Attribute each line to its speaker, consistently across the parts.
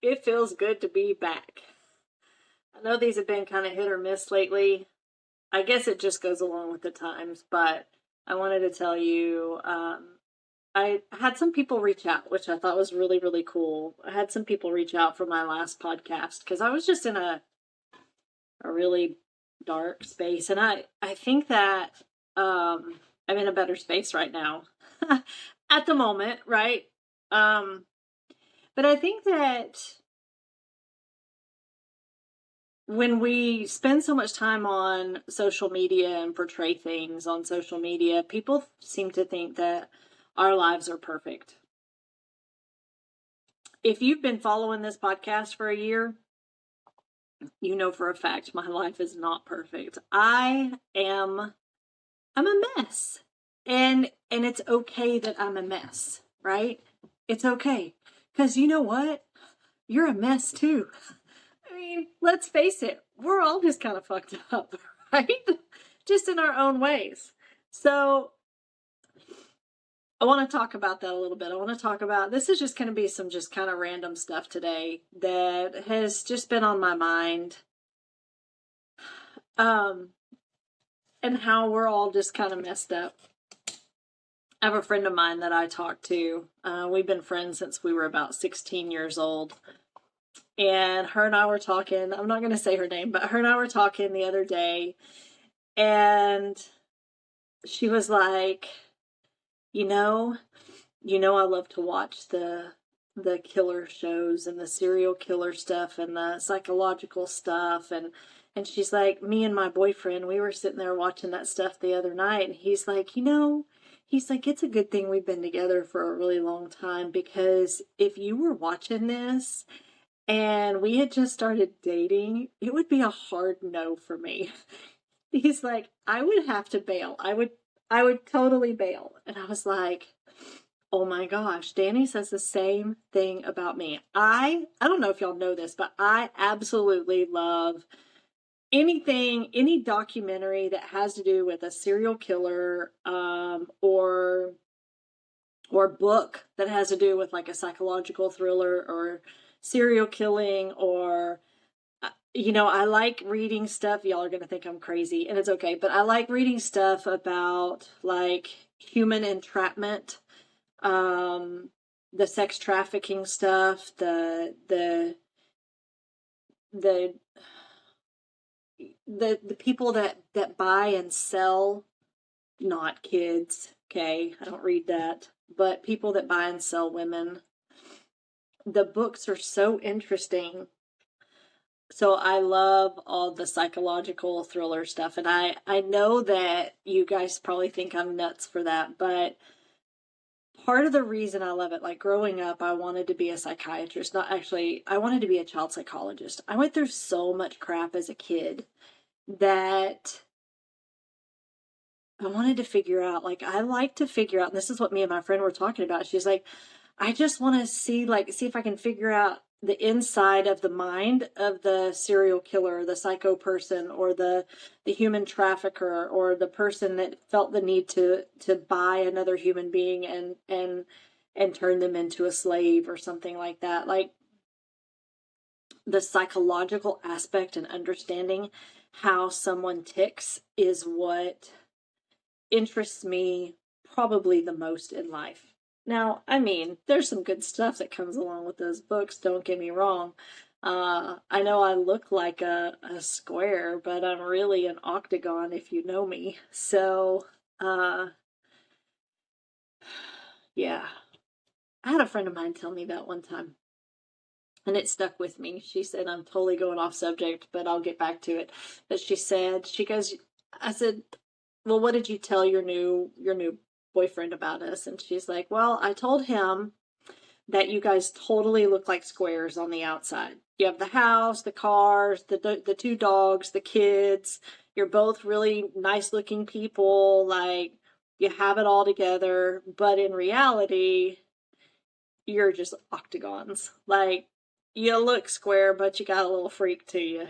Speaker 1: It feels good to be back. I know these have been kind of hit or miss lately. I guess it just goes along with the times, but I wanted to tell you, I had some people reach out, which I thought was really, really cool. I had some people reach out for my last podcast because I was just in a really dark space. And I think that I'm in a better space right now at the moment, right? But I think that when we spend so much time on social media and portray things on social media, people seem to think that our lives are perfect. If you've been following this podcast for a year, you know for a fact my life is not perfect. I'm a mess. And it's okay that I'm a mess, right? It's okay. Cuz you know what? You're a mess too. I mean, let's face it, we're all just kind of fucked up, right? Just in our own ways. So I want to talk about that a little bit. I want to talk about, this is just going to be some just kind of random stuff today that has just been on my mind. And how we're all just kind of messed up. I have a friend of mine that I talk to. We've been friends since we were about 16 years old. And her and I were talking, I'm not going to say her name, but her and I were talking the other day. And she was like, you know, I love to watch the killer shows and the serial killer stuff and the psychological stuff. And she's like, me and my boyfriend, we were sitting there watching that stuff the other night. And he's like, he's like, it's a good thing we've been together for a really long time, because if you were watching this and we had just started dating, it would be a hard no for me. He's like, I would have to bail. I would totally bail. And I was like, oh my gosh, Danny says the same thing about me. I don't know if y'all know this, but I absolutely love any documentary that has to do with a serial killer, or book that has to do with like a psychological thriller or serial killing, or I like reading stuff. Y'all are going to think I'm crazy, and it's okay, but I like reading stuff about like human entrapment, the sex trafficking stuff, the people that buy and sell, not kids, okay? I don't read that, but people that buy and sell women. The books are so interesting. So I love all the psychological thriller stuff. And I know that you guys probably think I'm nuts for that, but part of the reason I love it, like growing up, I wanted to be a psychiatrist. Not actually, I wanted to be a child psychologist. I went through so much crap as a kid that I wanted to figure out, like, I like to figure out, and this is what me and my friend were talking about. She's like, I just want to see if I can figure out the inside of the mind of the serial killer, or the psycho person, or the human trafficker, or the person that felt the need to buy another human being and turn them into a slave or something like that. Like, the psychological aspect and understanding how someone ticks is what interests me probably the most in life. Now, I mean, there's some good stuff that comes along with those books, don't get me wrong. I know I look like a square, but I'm really an octagon if you know me. So, yeah. I had a friend of mine tell me that one time, and it stuck with me. She said, I'm totally going off subject, but I'll get back to it. But she goes, I said, well, what did you tell your new boyfriend about us? And she's like, well, I told him that you guys totally look like squares on the outside. You have the house, the cars, the two dogs, the kids. You're both really nice looking people. Like, you have it all together. But in reality, you're just octagons. Like, you look square, but you got a little freak to you,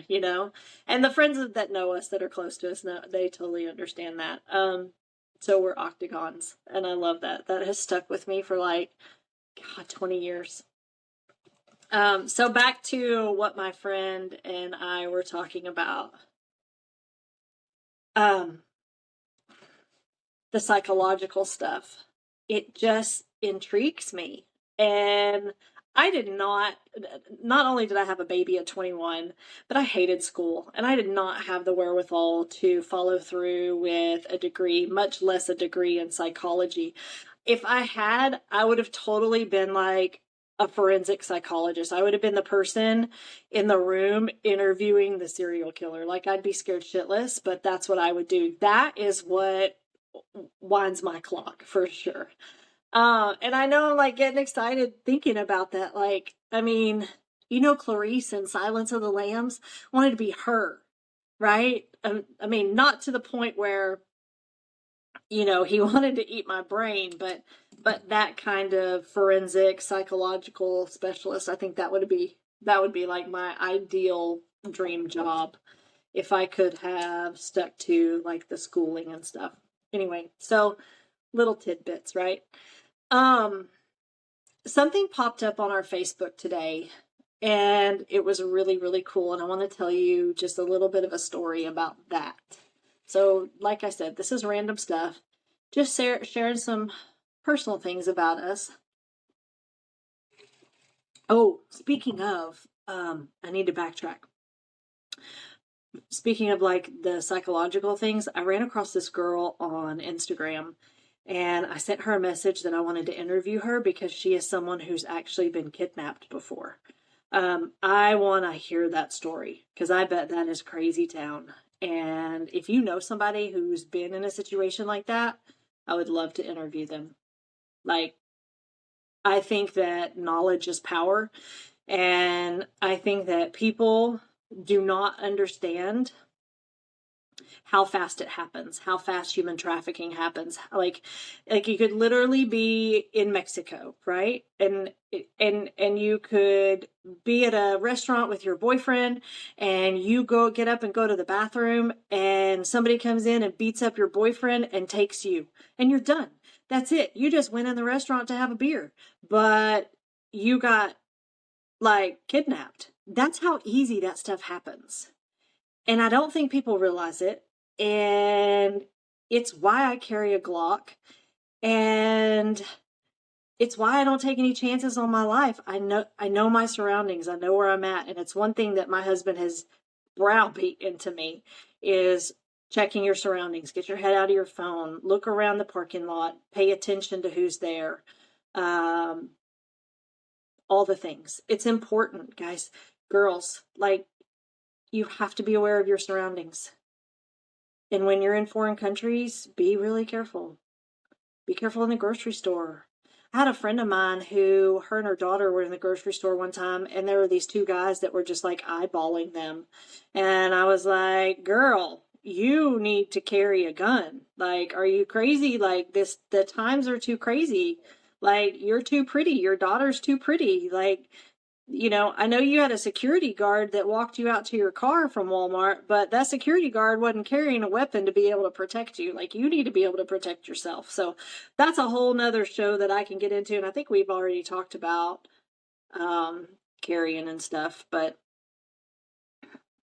Speaker 1: And the friends that know us, that are close to us, they totally understand that. So we're octagons, and I love that. That has stuck with me for 20 years. So back to what my friend and I were talking about. The psychological stuff. It just intrigues me. And I did not only did I have a baby at 21, but I hated school and I did not have the wherewithal to follow through with a degree, much less a degree in psychology. If I had, I would have totally been like a forensic psychologist. I would have been the person in the room interviewing the serial killer. Like, I'd be scared shitless, but that's what I would do. That is what winds my clock for sure. And I know I'm like getting excited thinking about that. Like, I mean, Clarice in Silence of the Lambs wanted to be her, right? I mean, not to the point where, he wanted to eat my brain, but that kind of forensic psychological specialist, I think that would be like my ideal dream job if I could have stuck to like the schooling and stuff. Anyway, so little tidbits, right? Something popped up on our Facebook today and it was really, really cool. And I want to tell you just a little bit of a story about that. So like I said, this is random stuff, just sharing some personal things about us. Oh, speaking of, I need to backtrack. Speaking of like the psychological things, I ran across this girl on Instagram and I sent her a message that I wanted to interview her because she is someone who's actually been kidnapped before. I want to hear that story because I bet that is crazy town. And if you know somebody who's been in a situation like that, I would love to interview them. Like, I think that knowledge is power. And I think that people do not understand how fast it happens, how fast human trafficking happens. Like you could literally be in Mexico, right? And you could be at a restaurant with your boyfriend and you get up and go to the bathroom and somebody comes in and beats up your boyfriend and takes you and you're done. That's it. You just went in the restaurant to have a beer, but you got like kidnapped. That's how easy that stuff happens. And I don't think people realize it. And it's why I carry a Glock. And it's why I don't take any chances on my life. I know my surroundings. I know where I'm at. And it's one thing that my husband has browbeat into me is checking your surroundings. Get your head out of your phone. Look around the parking lot. Pay attention to who's there. All the things. It's important, guys. Girls, like, you have to be aware of your surroundings. And when you're in foreign countries, be really careful. Be careful in the grocery store. I had a friend of mine who, her and her daughter were in the grocery store one time, and there were these two guys that were just like eyeballing them. And I was like, girl, you need to carry a gun. Like, are you crazy? Like, the times are too crazy. Like, you're too pretty. Your daughter's too pretty. Like, I know you had a security guard that walked you out to your car from Walmart, but that security guard wasn't carrying a weapon to be able to protect you. Like, you need to be able to protect yourself. So that's a whole nother show that I can get into. And I think we've already talked about carrying and stuff, but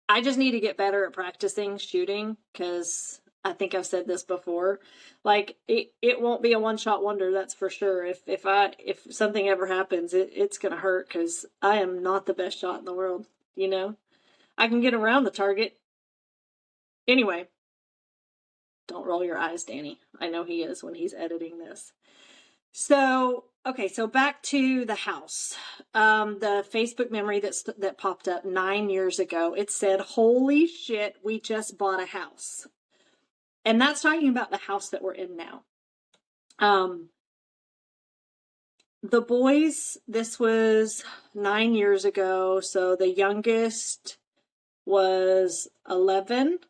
Speaker 1: I just need to get better at practicing shooting because I think I've said this before. Like, it won't be a one-shot wonder, that's for sure. If something ever happens, it's gonna hurt because I am not the best shot in the world. I can get around the target. Anyway, don't roll your eyes, Danny. I know he is when he's editing this. So, okay, so back to the house. The Facebook memory that popped up 9 years ago. It said, "Holy shit, we just bought a house." And that's talking about the house that we're in now. The boys, this was 9 years ago. So the youngest was 11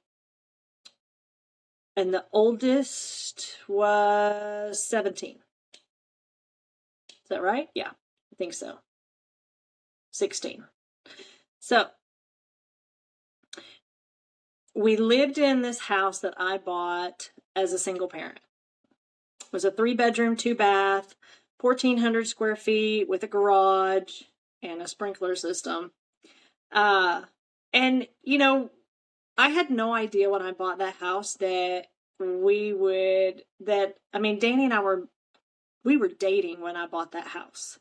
Speaker 1: and the oldest was 17. Is that right? Yeah, I think so. 16. So we lived in this house that I bought as a single parent. It was a 3-bedroom, 2-bath, 1,400 square feet with a garage. and a sprinkler system. And, you know, I had no idea when I bought that house that Danny and I we were dating when I bought that house.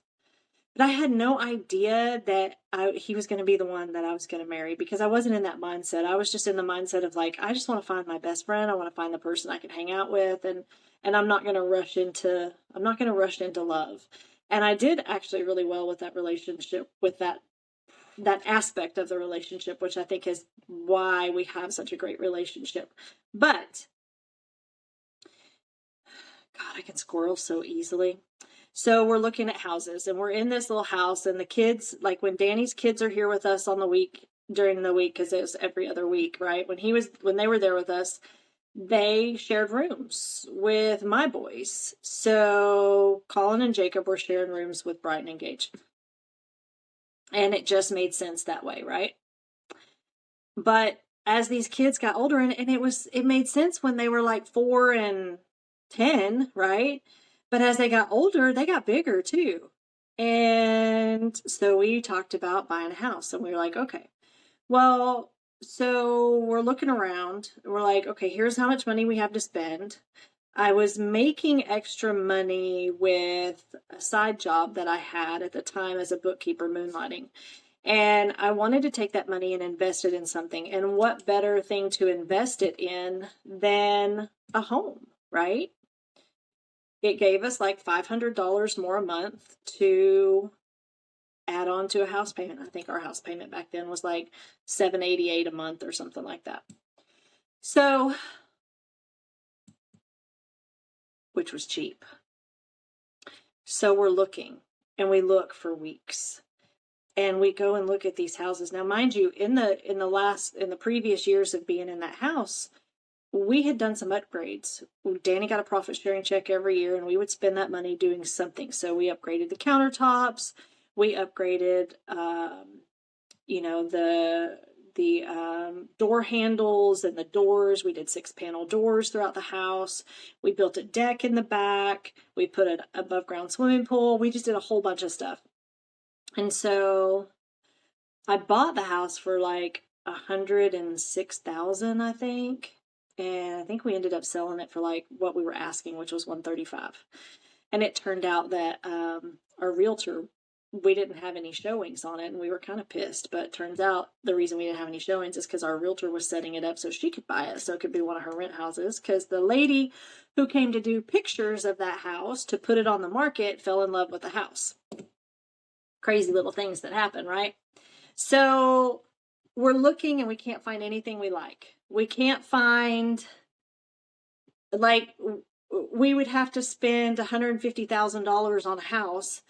Speaker 1: But I had no idea that he was going to be the one that I was going to marry, because I wasn't in that mindset. I was just in the mindset of like, I just want to find my best friend. I want to find the person I can hang out with, and I'm not going to rush into love. And I did actually really well with that relationship, with that aspect of the relationship, which I think is why we have such a great relationship. But God, I can squirrel so easily. So we're looking at houses, and we're in this little house, and the kids, like when Danny's kids are here with us during the week, because it was every other week, right? When they were there with us, they shared rooms with my boys. So Colin and Jacob were sharing rooms with Brighton and Gage. And it just made sense that way, right? But as these kids got older, and it made sense when they were like 4 and 10, right? But as they got older, they got bigger too. And so we talked about buying a house, and we were like, okay, well, so we're looking around. We're like, okay, here's how much money we have to spend. I was making extra money with a side job that I had at the time as a bookkeeper, moonlighting. And I wanted to take that money and invest it in something. And what better thing to invest it in than a home, right? It gave us like $500 more a month to add on to a house payment. I think our house payment back then was like $788 a month or something like that. So, which was cheap. So we're looking, and we look for weeks, and we go and look at these houses. Now, mind you, in the previous years of being in that house, we had done some upgrades. Danny got a profit sharing check every year, and we would spend that money doing something. So we upgraded the countertops. We upgraded, the door handles and the doors. We did 6-panel doors throughout the house. We built a deck in the back. We put an above ground swimming pool. We just did a whole bunch of stuff. And so I bought the house for like $106,000, I think. And I think we ended up selling it for like what we were asking, which was $135,000. And it turned out that our realtor, we didn't have any showings on it, and we were kind of pissed. But it turns out the reason we didn't have any showings is because our realtor was setting it up so she could buy it, so it could be one of her rent houses. Because the lady who came to do pictures of that house to put it on the market fell in love with the house. Crazy little things that happen, right? So we're looking, and we can't find anything we like. We can't find, like, we would have to spend $150,000 on a house,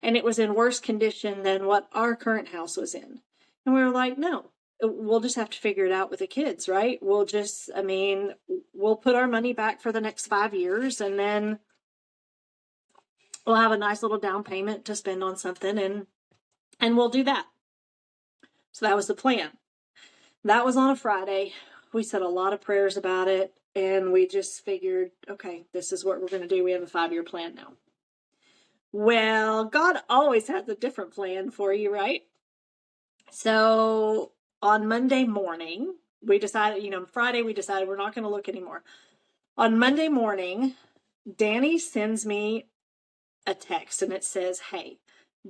Speaker 1: and it was in worse condition than what our current house was in. And we were like, no, we'll just have to figure it out with the kids, right? We'll put our money back for the next 5 years, and then we'll have a nice little down payment to spend on something, and we'll do that. So that was the plan. That was on a Friday. We said a lot of prayers about it, and we just figured, okay, this is what we're going to do. We have a 5-year plan now. Well, God always has a different plan for you, right? So on Monday morning, we decided, Friday we decided we're not going to look anymore. On Monday morning, Danny sends me a text, and it says, hey,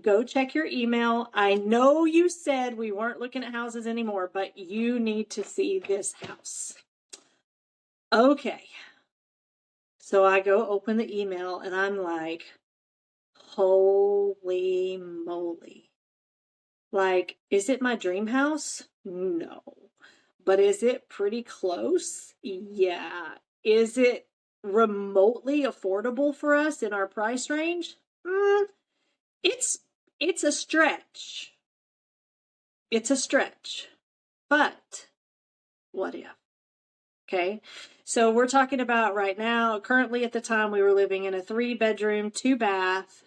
Speaker 1: go check your email. I know you said we weren't looking at houses anymore, but you need to see this house. Okay. So I go open the email, and I'm like, holy moly. Like, is it my dream house? No. But is it pretty close? Yeah. Is it remotely affordable for us in our price range? It's a stretch. It's a stretch. But what if? Okay. So we're talking about right now, currently at the time we were living in a 3-bedroom, 2-bath,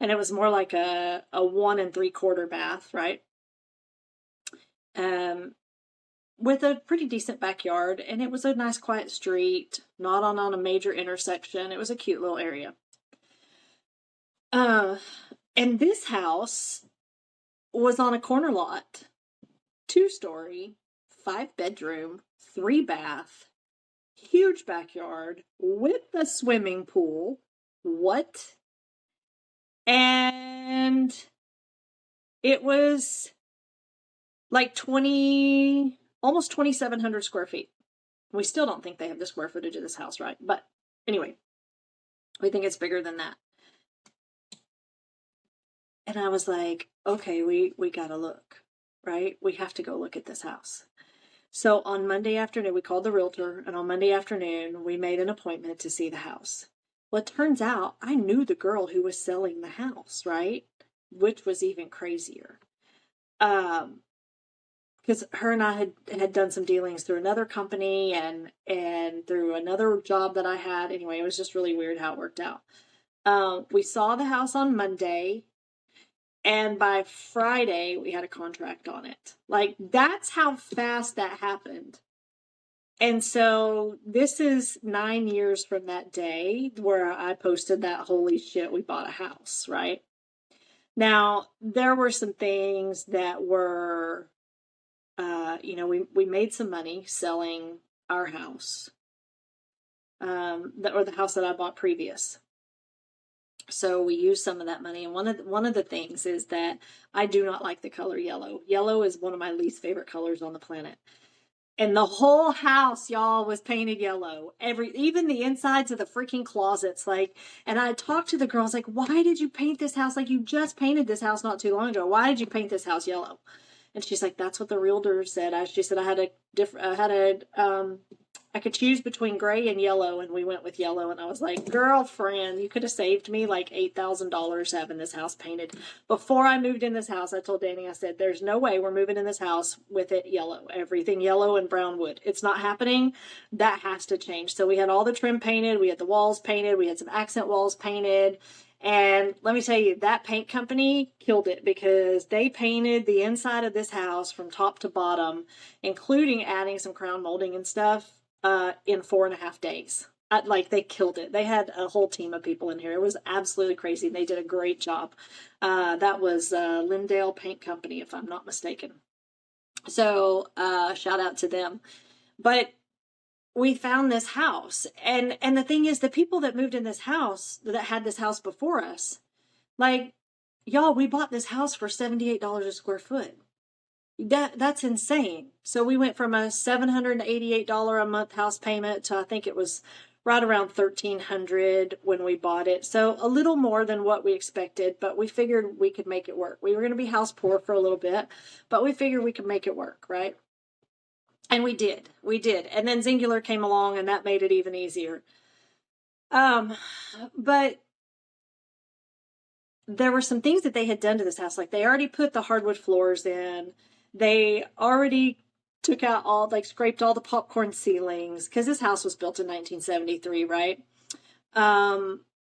Speaker 1: and it was more like a 1 3/4 bath, right? With a pretty decent backyard, and it was a nice quiet street, not on a major intersection. It was a cute little area. And this house was on a corner lot, 2-story, 5-bedroom, 3-bath, huge backyard with a swimming pool. What? And it was like almost 2,700 square feet. We still don't think they have the square footage of this house, right? But anyway, we think it's bigger than that. And I was like, okay, we gotta look, right? We have to go look at this house. So on Monday afternoon, we called the realtor, and on Monday afternoon, we made an appointment to see the house. Well, it turns out I knew the girl who was selling the house, right? Which was even crazier. Because her and I had done some dealings through another company and through another job that I had. Anyway, it was just really weird how it worked out. We saw the house on Monday, and by Friday, we had a contract on it. Like, that's how fast that happened. And so this is 9 years from that day where I posted that holy shit, we bought a house, right? Now, there were some things that were, we made some money selling our house, or the house that I bought previous. So we used some of that money. And one of the things is that I do not like the color yellow. Yellow is one of my least favorite colors on the planet. And the whole house, y'all, was painted yellow. Even the insides of the freaking closets. And I talked to the girls, like, why did you paint this house? Like, you just painted this house not too long ago. Why did you paint this house yellow? And she's like, that's what the realtor said. She said I could choose between gray and yellow, and we went with yellow. And I was like, girlfriend, you could have saved me like $8,000 having this house painted. Before I moved in this house, I told Danny, I said, there's no way we're moving in this house with it yellow. Everything yellow and brown wood. It's not happening. That has to change. So we had all the trim painted. We had the walls painted. We had some accent walls painted. And let me tell you, that paint company killed it, because they painted the inside of this house from top to bottom, including adding some crown molding and stuff, in 4.5 days. They killed it. They had a whole team of people in here. It was absolutely crazy. They did a great job. That was Lindale Paint Company, if I'm not mistaken. So shout out to them. But we found this house, and the thing is, the people that moved in this house, that had this house before us, like, y'all, we bought this house for $78 a square foot. That's insane. So we went from a $788 a month house payment to, I think it was right around $1,300 when we bought it. So a little more than what we expected, but we figured we could make it work. We were going to be house poor for a little bit, but we figured we could make it work, right? And we did. And then Xyngular came along, and that made it even easier. But there were some things that they had done to this house. Like, they already put the hardwood floors in. They already took out scraped all the popcorn ceilings, because this house was built in 1973, right?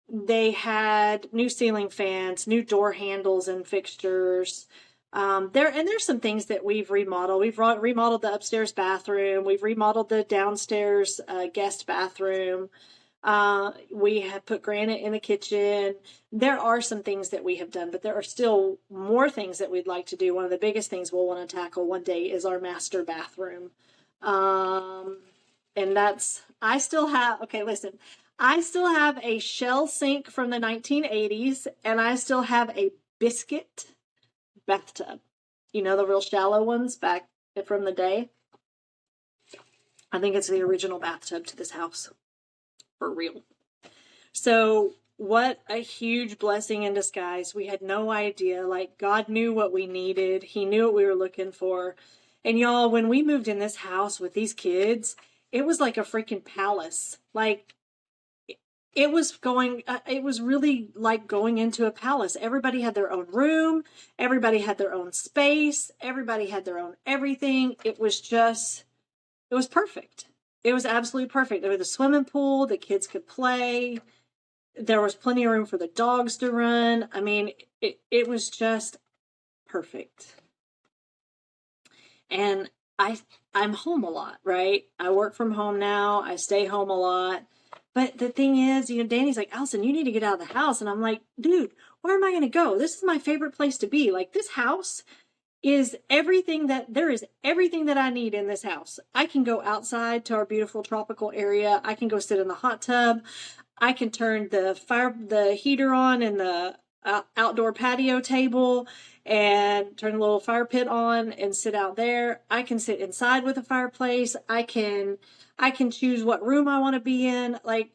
Speaker 1: They had new ceiling fans, new door handles and fixtures. There's some things that we've remodeled. We've remodeled the upstairs bathroom. We've remodeled the downstairs guest bathroom. We have put granite in the kitchen. There are some things that we have done, but there are still more things that we'd like to do. One of the biggest things we'll want to tackle one day is our master bathroom. And I still have a shell sink from the 1980s, and I still have a biscuit bathtub. You know, the real shallow ones back from the day. I think it's the original bathtub to this house. For real. So what a huge blessing in disguise. We had no idea. Like, God knew what we needed. He knew what we were looking for. And y'all, when we moved in this house with these kids, it was like a freaking palace. Like, it was really like going into a palace. Everybody had their own room. Everybody had their own space. Everybody had their own everything. It was perfect. It was absolutely perfect. There was a swimming pool. The kids could play. There was plenty of room for the dogs to run. I mean, it was just perfect. And I'm home a lot, right? I work from home now. I stay home a lot. But the thing is, Danny's like, Allison, you need to get out of the house. And I'm like, dude, where am I going to go? This is my favorite place to be. Like, this house is everything that I need in this house. I can go outside to our beautiful tropical area. I can go sit in the hot tub. I can turn the heater on in the outdoor patio table and turn a little fire pit on and sit out there. I can sit inside with a fireplace. I can choose what room I want to be in. Like,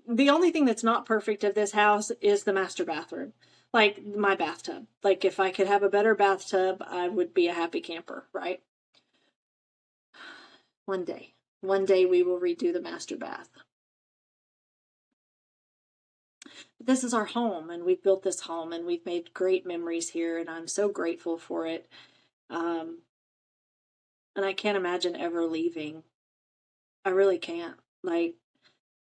Speaker 1: the only thing that's not perfect of this house is the master bathroom. Like, my bathtub. Like, if I could have a better bathtub, I would be a happy camper, right? One day we will redo the master bath. This is our home, and we've built this home, and we've made great memories here, and I'm so grateful for it. And I can't imagine ever leaving. I really can't. Like,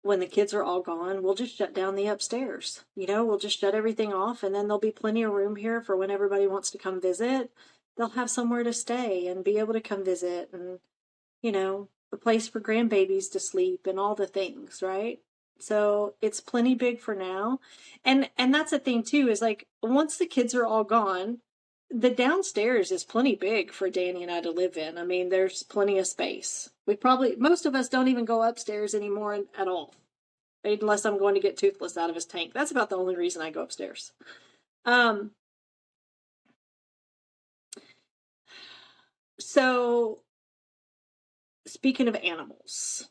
Speaker 1: when the kids are all gone, we'll just shut down the upstairs. We'll just shut everything off, and then there'll be plenty of room here for when everybody wants to come visit. They'll have somewhere to stay and be able to come visit, and, a place for grandbabies to sleep and all the things, right? So it's plenty big for now. And that's the thing too, is like, once the kids are all gone, the downstairs is plenty big for Danny and I to live in. I mean, there's plenty of space. Most of us don't even go upstairs anymore at all, unless I'm going to get Toothless out of his tank. That's about the only reason I go upstairs. So speaking of animals,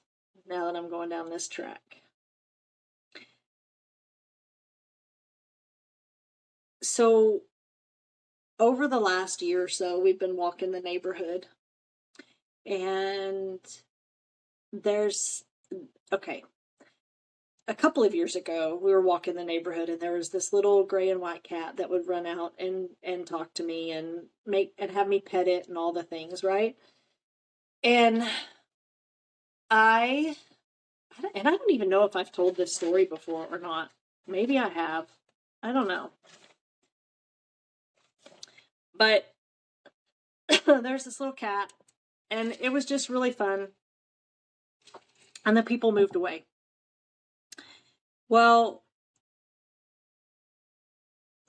Speaker 1: now that I'm going down this track, so over the last year or so, we've been walking the neighborhood, and a couple of years ago, we were walking the neighborhood, and there was this little gray and white cat that would run out and talk to me and have me pet it and all the things, right? And I don't even know if I've told this story before or not. Maybe I have. I don't know. But there's this little cat, and it was just really fun. And the people moved away. Well,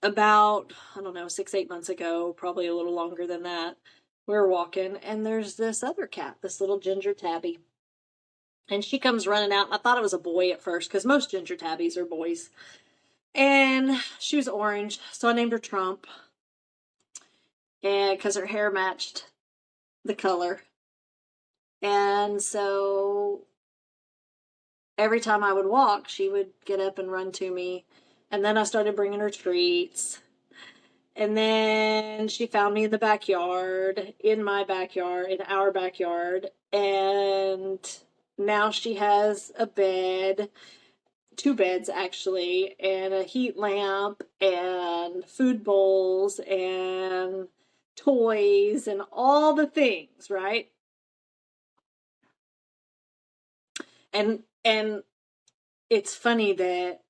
Speaker 1: about, 6-8 months ago, probably a little longer than that, we were walking, and there's this other cat, this little ginger tabby. And she comes running out, and I thought it was a boy at first, because most ginger tabbies are boys. And she was orange, so I named her Trump. And because her hair matched the color. And so every time I would walk, she would get up and run to me. And then I started bringing her treats. And then she found me in the backyard, in our backyard. And now she has a bed, 2 beds actually, and a heat lamp, and food bowls, and toys, and all the things, right? And it's funny that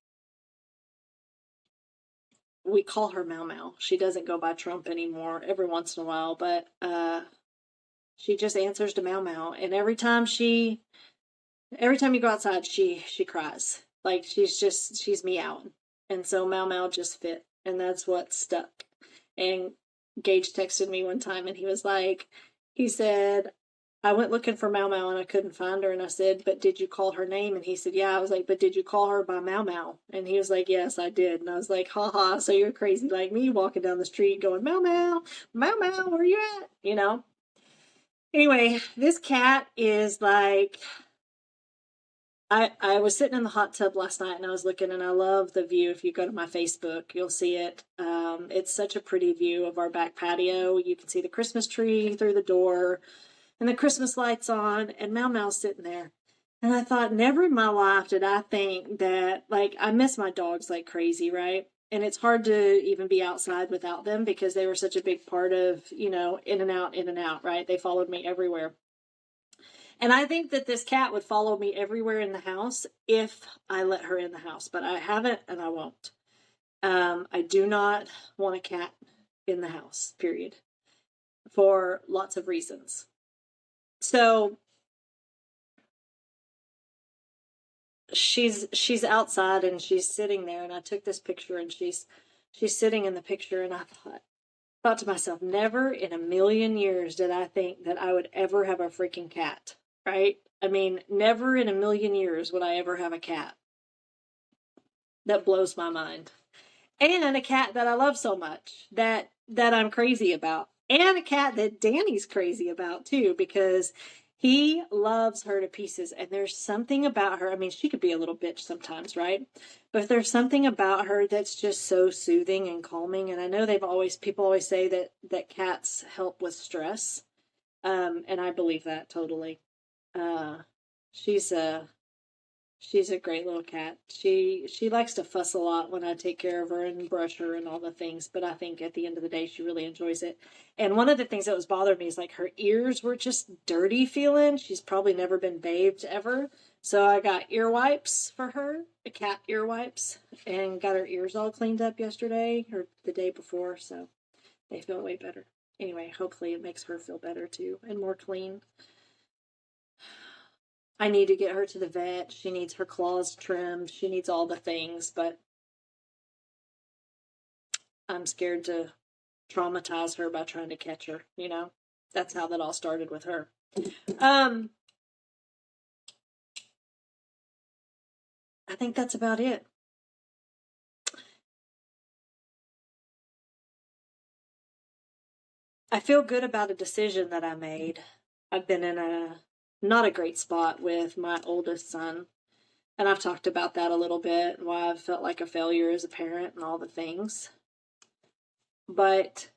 Speaker 1: we call her Mau Mau. She doesn't go by Trump anymore, every once in a while, but she just answers to Mau Mau. And every time you go outside, she cries. Like, she's meowing. And so Mau Mau just fit, and that's what stuck. And Gage texted me one time, and he said, I went looking for Mau Mau and I couldn't find her. And I said, but did you call her name? And he said, yeah. I was like, but did you call her by Mau Mau? And he was like, yes, I did. And I was like, haha, so you're crazy like me, walking down the street going, Mau Mau, Mau Mau, where you at? Anyway, this cat is like, I was sitting in the hot tub last night, and I was looking, and I love the view. If you go to my Facebook, you'll see it. It's such a pretty view of our back patio. You can see the Christmas tree through the door, and the Christmas lights on, and Mau Mau's sitting there. And I thought, never in my life did I think that, like, I miss my dogs like crazy, right? And it's hard to even be outside without them, because they were such a big part of, in and out, right? They followed me everywhere. And I think that this cat would follow me everywhere in the house if I let her in the house, but I haven't, and I won't. I do not want a cat in the house, period, for lots of reasons. So she's outside and she's sitting there, and I took this picture, and she's sitting in the picture, and I thought to myself, never in a million years did I think that I would ever have a freaking cat, right? I mean, never in a million years would I ever have a cat. That blows my mind. And a cat that I love so much, that I'm crazy about. And a cat that Danny's crazy about too, because he loves her to pieces. And there's something about her. I mean, she could be a little bitch sometimes, right? But there's something about her that's just so soothing and calming. And I know people always say that cats help with stress. And I believe that totally. She's a great little cat. She likes to fuss a lot when I take care of her and brush her and all the things, but I think at the end of the day she really enjoys it. And one of the things that was bothering me is like her ears were just dirty feeling. She's probably never been bathed ever. So I got ear wipes for her, cat ear wipes, and got her ears all cleaned up yesterday or the day before, so they feel way better. Anyway, hopefully it makes her feel better too and more clean. I need to get her to the vet. She needs her claws trimmed. She needs all the things, but I'm scared to traumatize her by trying to catch her, you know? That's how that all started with her. I think that's about it. I feel good about a decision that I made. I've been in not a great spot with my oldest son. And I've talked about that a little bit, and why I've felt like a failure as a parent and all the things. But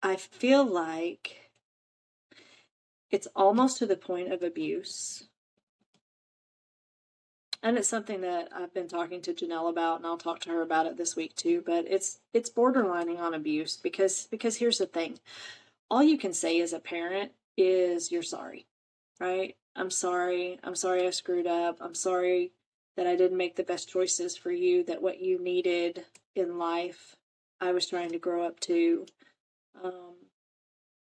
Speaker 1: I feel like it's almost to the point of abuse. And it's something that I've been talking to Janelle about, and I'll talk to her about it this week too, but it's borderlining on abuse because here's the thing. All you can say as a parent is you're sorry, right? I'm sorry I screwed up. I'm sorry that I didn't make the best choices for you, that what you needed in life, I was trying to grow up to.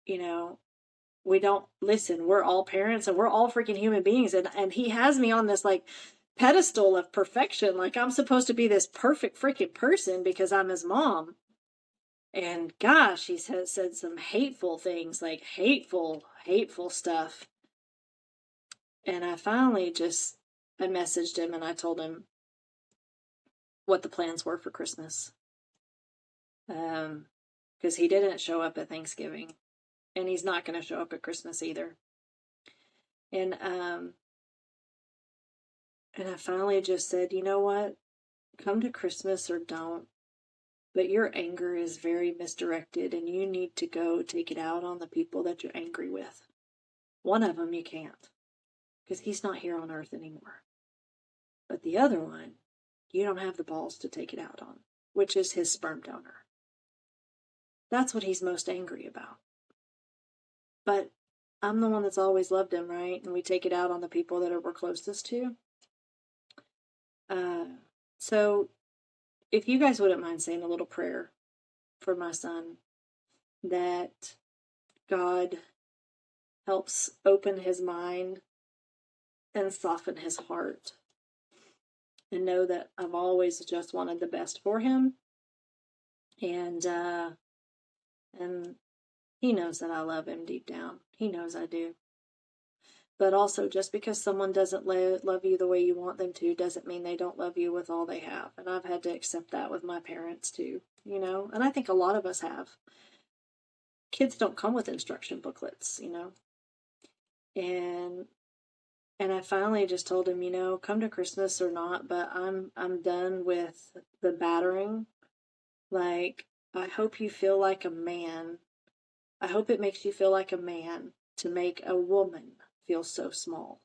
Speaker 1: You know, we don't listen. We're all parents and we're all freaking human beings. And he has me on this like pedestal of perfection. Like I'm supposed to be this perfect freaking person because I'm his mom. And gosh, he said some hateful things, like hateful stuff. And I finally I messaged him and I told him what the plans were for Christmas. Because he didn't show up at Thanksgiving. And he's not going to show up at Christmas either. And I finally just said, you know what? Come to Christmas or don't. But your anger is very misdirected, and you need to go take it out on the people that you're angry with. One of them you can't, because he's not here on earth anymore. But the other one, you don't have the balls to take it out on, which is his sperm donor. That's what he's most angry about. But I'm the one that's always loved him, right? And we take it out on the people that we're closest to. So if you guys wouldn't mind saying a little prayer for my son, that God helps open his mind and soften his heart, and know that I've always just wanted the best for him. And he knows that I love him deep down. He knows I do. But also, just because someone doesn't love you the way you want them to doesn't mean they don't love you with all they have. And I've had to accept that with my parents too, you know. And I think a lot of us have. Kids don't come with instruction booklets, you know. And I finally just told him, you know, come to Christmas or not, but I'm done with the battering. Like, I hope you feel like a man. I hope it makes you feel like a man to make a woman feel so small.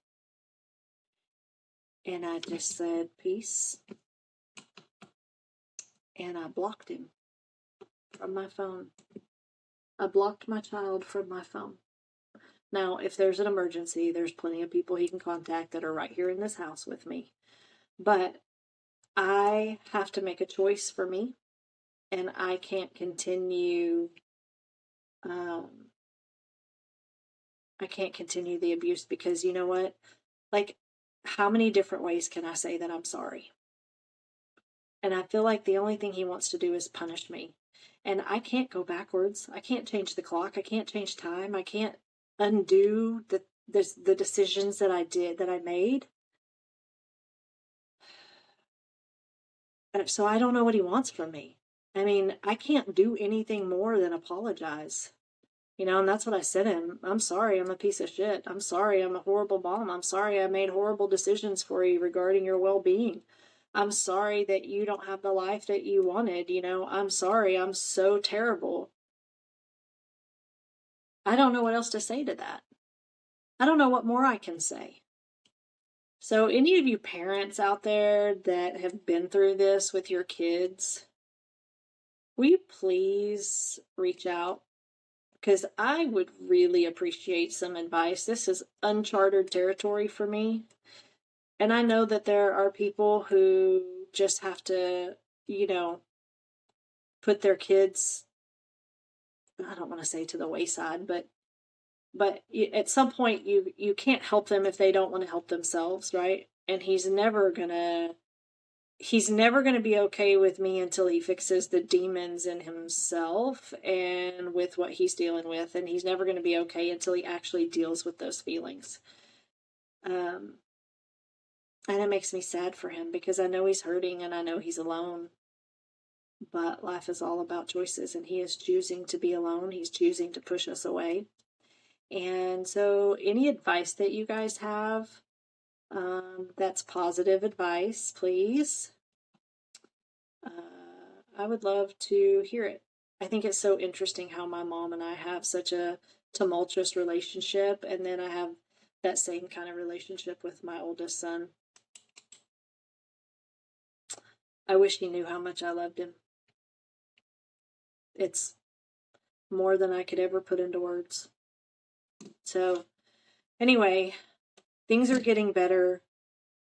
Speaker 1: And I just said, peace. And I blocked him from my phone. I blocked my child from my phone. Now, if there's an emergency, there's plenty of people he can contact that are right here in this house with me. But I have to make a choice for me. And I can't continue I can't continue the abuse because you know what? Like, how many different ways can I say that I'm sorry? And I feel like the only thing he wants to do is punish me. And I can't go backwards. I can't change the clock. I can't change time. I can't undo the decisions that I made. So I don't know what he wants from me. I mean, I can't do anything more than apologize. And that's what I said to him. I'm sorry, I'm a piece of shit. I'm sorry, I'm a horrible mom. I'm sorry I made horrible decisions for you regarding your well-being. I'm sorry that you don't have the life that you wanted. I'm sorry, I'm so terrible. I don't know what else to say to that. I don't know what more I can say. So any of you parents out there that have been through this with your kids, will you please reach out? Because I would really appreciate some advice. This is uncharted territory for me. And I know that there are people who just have to, put their kids, I don't want to say to the wayside, but at some point you can't help them if they don't want to help themselves, right? And he's never going to be okay with me until he fixes the demons in himself and with what he's dealing with. And he's never going to be okay until he actually deals with those feelings. And it makes me sad for him because I know he's hurting and I know he's alone. But life is all about choices, and he is choosing to be alone. He's choosing to push us away. And so any advice that you guys have, that's positive advice, please. I would love to hear it. I think it's so interesting how my mom and I have such a tumultuous relationship, and then I have that same kind of relationship with my oldest son. I wish he knew how much I loved him. It's more than I could ever put into words. So anyway, things are getting better.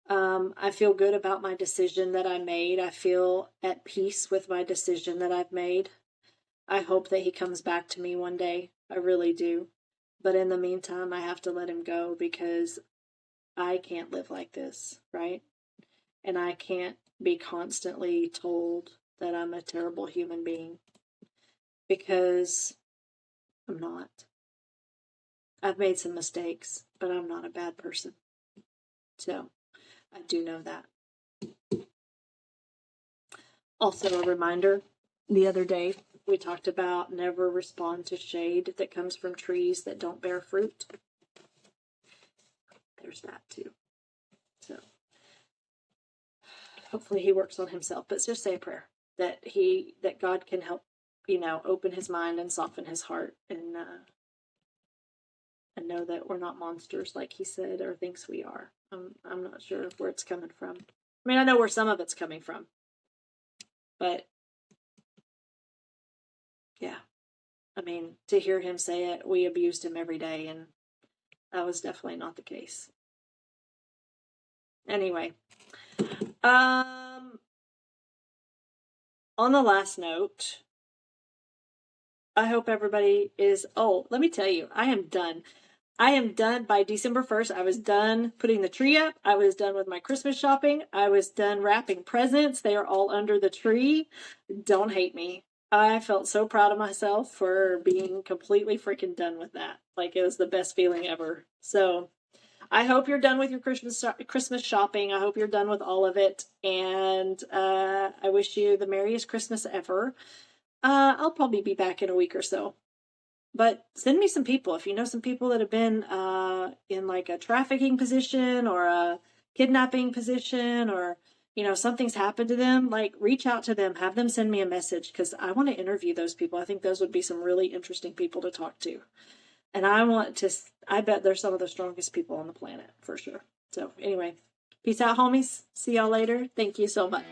Speaker 1: I feel good about my decision that I made. I feel at peace with my decision that I've made. I hope that he comes back to me one day. I really do. But in the meantime, I have to let him go because I can't live like this, right? And I can't be constantly told that I'm a terrible human being because I'm not. I've made some mistakes, but I'm not a bad person. So I do know that. Also, a reminder, the other day we talked about never respond to shade that comes from trees that don't bear fruit. There's that too. So hopefully he works on himself, but just say a prayer that God can help, open his mind and soften his heart and know that we're not monsters like he said or thinks we are. I'm not sure where it's coming from. I mean, I know where some of it's coming from, but yeah, I mean, to hear him say it, we abused him every day, and that was definitely not the case. Anyway, on the last note, I hope everybody is, let me tell you, I am done. I am done by December 1st. I was done putting the tree up. I was done with my Christmas shopping. I was done wrapping presents. They are all under the tree. Don't hate me. I felt so proud of myself for being completely freaking done with that. Like, it was the best feeling ever. So I hope you're done with your Christmas shopping. I hope you're done with all of it. And I wish you the merriest Christmas ever. I'll probably be back in a week or so. But send me some people. If you know some people that have been in like a trafficking position or a kidnapping position, or, something's happened to them, like, reach out to them. Have them send me a message because I want to interview those people. I think those would be some really interesting people to talk to. And I bet they're some of the strongest people on the planet for sure. So anyway, peace out, homies. See y'all later. Thank you so much.